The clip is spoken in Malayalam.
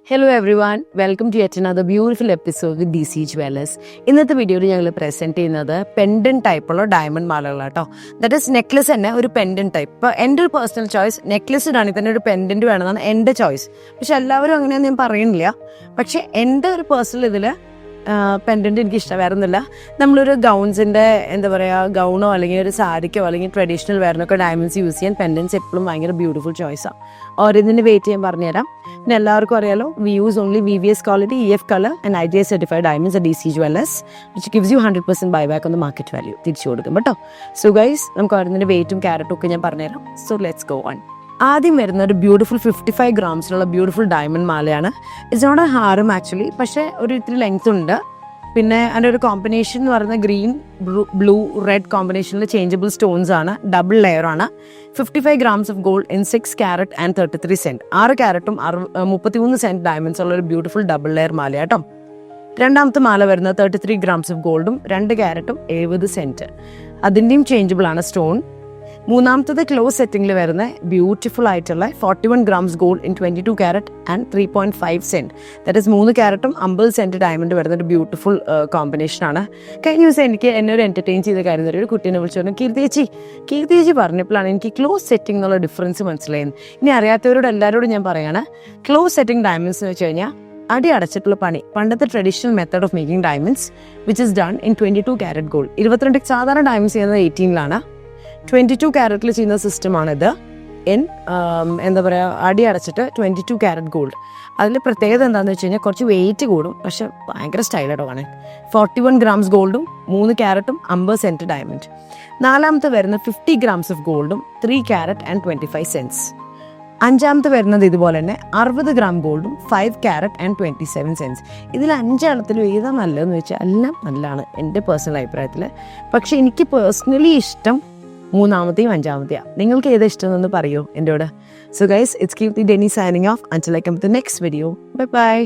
Hello everyone, welcome to yet another beautiful episode with DC Jewelers. ഇന്നത്തെ വീഡിയോയിൽ ഞങ്ങൾ പ്രസന്റ് ചെയ്യുന്നത് പെൻഡന്റ് ടൈപ്പുള്ള ഡയമണ്ട് മാലകളാട്ടോ. ദാറ്റ് ഈസ് നെക്ലസ് തന്നെ ഒരു പെൻഡന്റ് ടൈപ്പ്. ഇപ്പോൾ എൻ്റെ ഒരു പേഴ്സണൽ ചോയ്സ് നെക്ലസ് ഇടാണെങ്കിൽ തന്നെ ഒരു പെൻഡന്റ് വേണമെന്നാണ് എൻ്റെ ചോയ്സ്. പക്ഷെ എല്ലാവരും അങ്ങനെയൊന്നും ഞാൻ പറയുന്നില്ല. പക്ഷെ എൻ്റെ ഒരു പേഴ്സണൽ ഇതിൽ പെൻഡൻറ്റ് എനിക്ക് ഇഷ്ടം വേറൊന്നുമില്ല. നമ്മളൊരു ഗൗൺസിൻ്റെ എന്താ പറയുക, ഗൗണോ അല്ലെങ്കിൽ ഒരു സാരിക്കോ അല്ലെങ്കിൽ ട്രഡീഷണൽ വെയറിനൊക്കെ ഡയമണ്ട്സ് യൂസ് ചെയ്യാൻ പെൻഡൻറ്റ്സ് എപ്പോഴും ഭയങ്കര ബ്യൂട്ടിഫുൾ ചോയ്സാണ്. ഓരോന്നിന് വെയിറ്റ് ചെയ്യാൻ പറഞ്ഞുതരാം. പിന്നെ എല്ലാവർക്കും അറിയാലോ, we use only VVS quality, EF colour and ITS certified diamonds at DC Jewelers, which gives you 100% buyback on the market value. തിരിച്ചു കൊടുക്കും കേട്ടോ. സോ ഗൈസ്, നമുക്ക് ഓരോന്നിൻ്റെ വെയിറ്റും ക്യാരറ്റും ഒക്കെ ഞാൻ പറഞ്ഞുതരാം. So let's go on. ആദ്യം വരുന്ന ഒരു ബ്യൂട്ടിഫുൾ 55 ഗ്രാംസിലുള്ള ബ്യൂട്ടിഫുൾ ഡയമണ്ട് മാലയാണ്. It's not a haram actually, പക്ഷേ ഒരു ഇത്തിരി ലെങ്ത് ഉണ്ട്. പിന്നെ അതിൻ്റെ ഒരു കോമ്പിനേഷൻ എന്ന് പറയുന്നത് ഗ്രീൻ, ബ്ലൂ, റെഡ് കോമ്പിനേഷനിൽ ചേഞ്ചബിൾ സ്റ്റോൺസ് ആണ്. ഡബിൾ ലെയർ ആണ്. 55 grams of gold in 6 carat and 33 cent. 6 ക്യാരറ്റും 33 cent ഡയമണ്ട്സ് ഉള്ള ഒരു ബ്യൂട്ടിഫുൾ ഡബിൾ ലെയർ മാലയാട്ടോ. രണ്ടാമത്തെ മാല വരുന്നത് 33 grams ഓഫ് ഗോൾഡും 2 ക്യാരറ്റും 70 cent. അതിൻ്റെയും ചേഞ്ചബിൾ ആണ് സ്റ്റോൺ. മൂന്നാമത്തത് ക്ലോസ് സെറ്റിംഗിൽ വരുന്ന ബ്യൂട്ടിഫുൾ ആയിട്ടുള്ള 41 grams gold in 22 carat and 3.5 cent. That is 3 ക്യാരറ്റും 50 cent ഡയമണ്ട് വരുന്ന ഒരു ബ്യൂട്ടിഫുൾ കോമ്പിനേഷനാണ്. കഴിഞ്ഞ ദിവസം എനിക്ക് എന്നെ ഒരു എൻ്റർടൈൻ ചെയ്ത കാര്യം ഒരു കുട്ടീനെ വിളിച്ചു പറഞ്ഞു, കീർത്തിയേച്ചി പറഞ്ഞപ്പോഴാണ് എനിക്ക് ക്ലോസ് സെറ്റിംഗ് എന്നുള്ള ഡിഫറൻസ് മനസ്സിലായത്. ഇനി അറിയാത്തവരോട് എല്ലാവരോടും ഞാൻ പറയാണ്, ക്ലോസ് സെറ്റിംഗ് ഡയമണ്ട്സ് എന്ന് വെച്ച് കഴിഞ്ഞാൽ അടി അടച്ചിട്ടുള്ള പണി, പണ്ടത്തെ traditional method of making diamonds which is done in 22 carat gold. 22 സാധാരണ ഡയമണ്ട്സ് ചെയ്യുന്നത് 18-ലാണ്. 22 ക്യാരറ്റിൽ ചെയ്യുന്ന സിസ്റ്റമാണിത്. എന്താ പറയുക, അടി അടച്ചിട്ട് 22 carat ഗോൾഡ്. അതിൽ പ്രത്യേകത എന്താണെന്ന് വെച്ച് കഴിഞ്ഞാൽ കുറച്ച് വെയിറ്റ് കൂടും, പക്ഷെ ഭയങ്കര സ്റ്റൈലായിട്ടോ കാണാൻ. 41 grams ഗോൾഡും 3 ക്യാരറ്റും 50 cent ഡയമണ്ട്. നാലാമത്തെ വരുന്ന 50 grams ഓഫ് ഗോൾഡും 3 carat ആൻഡ് 25 cents. അഞ്ചാമത്തെ വരുന്നത് ഇതുപോലെ തന്നെ 60 gram ഗോൾഡും 5 carat ആൻഡ് 27 cents. ഇതിൽ 5 എണ്ണത്തിലും ഏതാ നല്ലതെന്ന് വെച്ചാൽ എല്ലാം നല്ലതാണ് എൻ്റെ പേഴ്സണൽ അഭിപ്രായത്തിൽ. പക്ഷെ എനിക്ക് പേഴ്സണലി ഇഷ്ടം മൂന്നാമത്തെയും അഞ്ചാമത്തെയാണ്. നിങ്ങൾക്ക് ഏതാ ഇഷ്ടം എന്ന് പറയൂ എന്നോട്. So guys, it's Keerthi Denny signing off. Until I come to the next video. Bye by.